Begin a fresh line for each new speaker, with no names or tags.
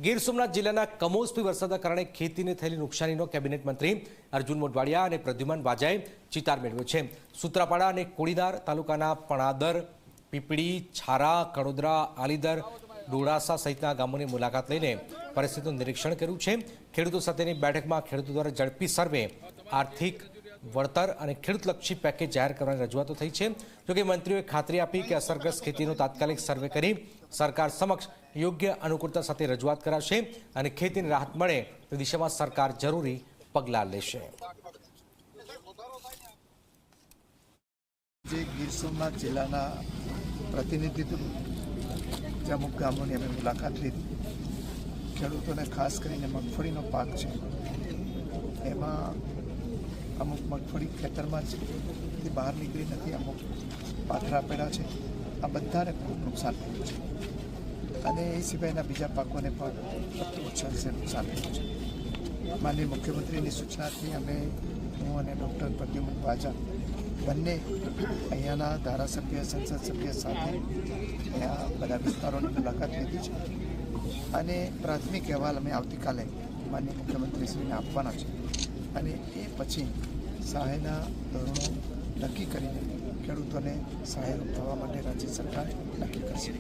ગીર સોમનાથ જિલ્લાના કમોસમી વરસાદના કારણે ખેતીને થયેલી નુકસાનીનો કેબિનેટ મંત્રી અર્જુન મોઢવાડિયા અને પ્રદ્યુમન વાજાએ ચિતાર મેળવ્યો છે। સૂત્રાપાડા અને કોડીનાર તાલુકાના પણાદર, પીપળી, છારા, કડોદરા, આલીદર, ડોડાસા સહિતના ગામોની મુલાકાત લઈને પરિસ્થિતિનું નિરીક્ષણ કર્યું છે। ખેડૂતો સાથેની બેઠકમાં ખેડૂતો દ્વારા ઝડપી સર્વે, આર્થિક વળતર અને ખેડૂતલક્ષી પેકેજ જાહેર કરવાની રજૂઆતો થઈ છે। જોકે મંત્રીઓએ ખાતરી આપી કે અસરગ્રસ્ત ખેતીનો તાત્કાલિક સર્વે કરી સરકાર સમક્ષ યોગ્ય અનુકૂળતા સાથે રજૂઆત કરાશે અને ખેતીને રાહત મળે તે દિશામાં સરકાર જરૂરી પગલાં લેશે।
જે ગીર સોમનાથ જિલ્લાના પ્રતિનિધિત્વ અમુક ગામોની અમે મુલાકાત લીધી। ખેડૂતોને ખાસ કરીને મગફળીનો પાક છે એમાં અમુક મગફળી ખેતરમાં જ બહાર નીકળી નથી, અમુક પાથરા પડ્યા છે। આ બધાને ખૂબ નુકસાન થયું છે અને એ સિવાયના બીજા પાકોને પણ ઓછા નુકસાન થયું છે। માનનીય મુખ્યમંત્રીની સૂચનાથી અમે હું અને ડૉક્ટર પ્રદ્યુમન વાજા બંને અહીંયાના ધારાસભ્ય, સંસદ સભ્ય સાથે અહીંયા બધા વિસ્તારોની મુલાકાત લીધી છે અને પ્રાથમિક અહેવાલ અમે આવતીકાલે માનનીય મુખ્યમંત્રીશ્રીને આપવાના છે અને એ પછી સહાયના ધોરણો નક્કી કરીને ખેડૂતોને સહાયરૂપ થવા માટે રાજ્ય સરકાર નક્કી કરશે।